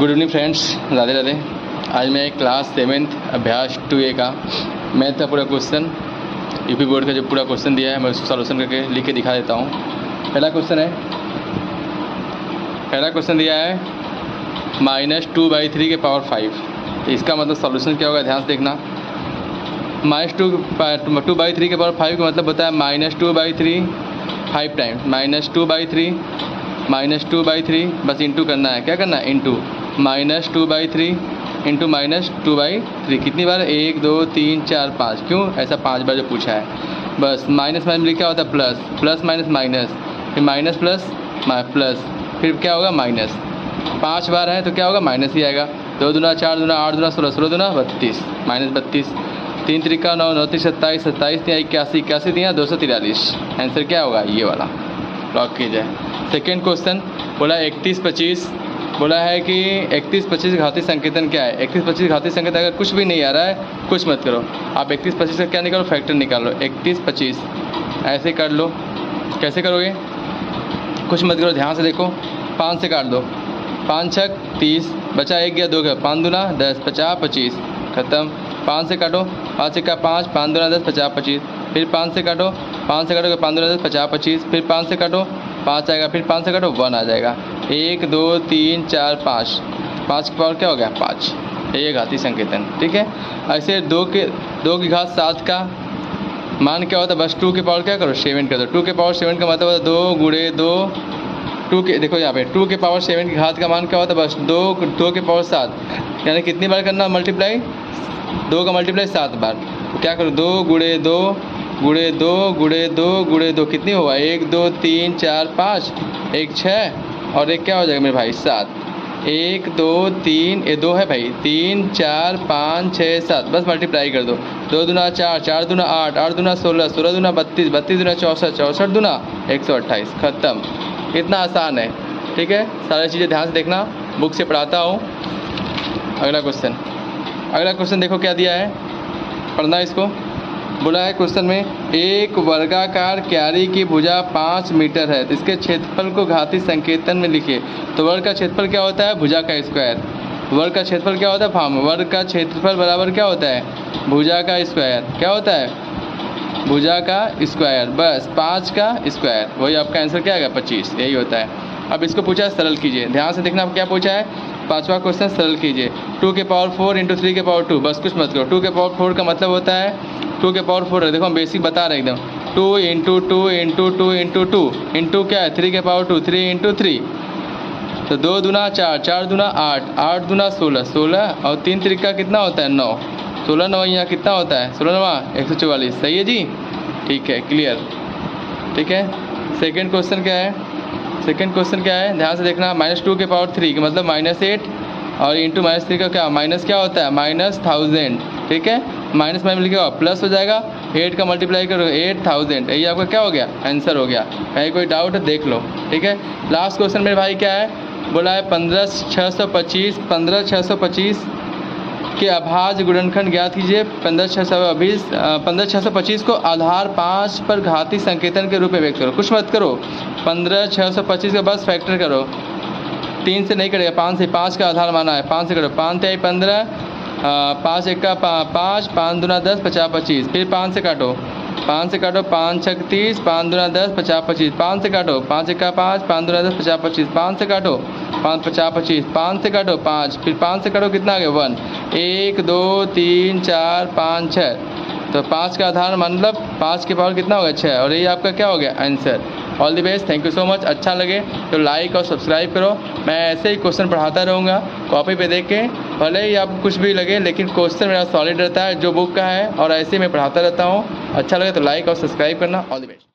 Good evening friends, Radhe Radhe. आज मैं class 7th अभ्यास 2A का मैथ का पूरा क्वेश्चन, यूपी बोर्ड का जो पूरा क्वेश्चन दिया है मैं उसको सॉल्यूशन करके लिख के दिखा देता हूँ। पहला क्वेश्चन दिया है -2/3 के पावर 5। तो इसका मतलब सॉल्यूशन क्या होगा, ध्यान से देखना। -2/3 के पावर 5 का मतलब होता है -2/3 5 टाइम -2/3 बस इंटू करना है। क्या करना है? इंटू -2/3 इंटू -2/3 कितनी बार? 1 2 3 4 5। क्यों ऐसा 5 बार जो पूछा है। बस माइनस माइनस क्या होता है? प्लस, प्लस माइनस माइनस, फिर माइनस प्लस प्लस, फिर क्या होगा? माइनस। 5 बार है तो क्या होगा? माइनस ही आएगा। 2 दूना 4 दूना 8 दूना 16, 16 दूना 32, -32। 3 त्रिका 9, 9 3 27, 27 दिया 81, 81 दिया 243। आंसर क्या होगा? ये वाला लॉक कीजिए। सेकेंड क्वेश्चन बोला 31-25, बोला है कि 31-25 घातीय संकेतन क्या है। 31-25 घातीय संकेतन अगर कुछ भी नहीं आ रहा है कुछ मत करो, आप 31-25 का क्या निकालो? फैक्टर निकाल लो। 31-25 ऐसे कर लो। कैसे करोगे? कुछ मत करो, ध्यान से देखो। 5 से काट दो, 5 6 30, बचा 1 गया 2 गया, 5 दूना 10, 50 25 खत्म। 5 से काटो, 5 1 5, 5 दूना 10, 50 25, फिर 5 से काटो, 5 से काटोगे 5 दूना 10, 50 25, फिर 5 से काटो 5 आएगा, फिर 5 से काटो 1 आ जाएगा। 1 2 3 4 5, 5 की पावर क्या हो गया? 5। ये घातीय संकेतन, ठीक है। ऐसे 2 की घात 7 का मान क्या होता है? बस 2 की पावर क्या करो? 7 कर दो। 2 की पावर 7 का मतलब होता है 2 गुणे 2, 2 के देखो यहाँ पे 2 की पावर 7 की घात का मान क्या होता है? बस 2 की पावर 7, यानी कितनी बार करना मल्टीप्लाई? 2 का मल्टीप्लाई 7 बार। क्या करो? 2 गुणे 2 गुणे 2 गुणे 2 गुणे 2 कितनी होगा? 1 2 3 4 5, 1 6 और एक क्या हो जाएगा मेरे भाई? 7। 1 2 3, ये 2 है भाई, 3 4 5 6 7, बस मल्टीप्लाई कर दो। 2 दूना 4, 4 दूना 8, 8 दूना 16, 16 दूना 32, 32 दूना 64, 64 दूना 128, खत्म। इतना आसान है, ठीक है। सारी चीज़ें ध्यान से देखना, बुक से पढ़ाता हूँ। अगला क्वेश्चन देखो क्या दिया है, पढ़ना इसको। बोला है क्वेश्चन में एक वर्गाकार क्यारी की भुजा 5 मीटर है, तो इसके क्षेत्रफल को घातीय संकेतन में लिखिए। तो वर्ग का क्षेत्रफल क्या होता है? भुजा का स्क्वायर। वर्ग का क्षेत्रफल क्या होता है? फार्म। वर्ग का क्षेत्रफल बराबर क्या होता है? भुजा का स्क्वायर। क्या होता है? भुजा का स्क्वायर, बस 5 का स्क्वायर। वही आपका आंसर क्या आएगा? 25, यही होता है। अब इसको पूछा है सरल कीजिए, ध्यान से देखना क्या पूछा है। 5वां क्वेश्चन सरल कीजिए। 2 के पावर 4 इंटू 3 के पावर 2, बस कुछ मत करो। 2 के पावर 4 का मतलब होता है 2 के पावर 4 है, देखो हम बेसिक बता रहे हैं एकदम। 2 इंटू 2 इंटू 2 इंटू 2 इंटू क्या है? 3 के पावर 2, 3 इंटू 3। तो 2 दूना 4, 4 दूना 8, 8 दूना 16, 16 और 3 त्रिका कितना होता है? 9, 16 9 यहाँ कितना होता है? 16 9 144। सही है जी, ठीक है, क्लियर, ठीक है। सेकेंड क्वेश्चन क्या है? ध्यान से देखना। -2 के पावर 3 का मतलब -8 और इंटू -3 का क्या? माइनस क्या होता है? -1000, ठीक है। माइनस में लिखा प्लस हो जाएगा। 8 का मल्टीप्लाई करो 8000, यही आपका क्या हो गया? आंसर हो गया। कहीं कोई डाउट है देख लो, ठीक है। लास्ट क्वेश्चन मेरे भाई क्या है? बोला है 15625 के अभाज्य गुणनखंड ज्ञात कीजिए। 15625 को आधार 5 पर घातीय संकेतन के रूप में व्यक्त करो। कुछ मत करो, 15625 का बस फैक्टर करो। 3 से नहीं करेगा, 5 से। 5 का आधार माना है, 5 से करो। 5 3 15, 5 1 5, 5 दूना 10, 50 25, फिर 5 से काटो, 5 से काटो 5 6 30, 5 दूना 10, 50 25, 5 से काटो, 5 1 5, 5 दूना 10, 50 25, 5 से काटो 5 50 25, 5 से काटो 5, फिर 5 से काटो कितना आ गया? 1। 1 2 3 4 5 6, तो 5 का आधार मतलब 5 के पावर कितना होगा? 6, और ये आपका क्या हो गया? Answer. All the best, thank you so much. अच्छा लगे तो लाइक और सब्सक्राइब करो। मैं ऐसे ही क्वेश्चन पढ़ाता रहूँगा कॉपी पे देख के, भले ही आपको कुछ भी लगे लेकिन क्वेश्चन मेरा सॉलिड रहता है जो बुक का है, और ऐसे ही मैं पढ़ाता रहता हूँ। अच्छा लगे तो लाइक और सब्सक्राइब करना। All the best.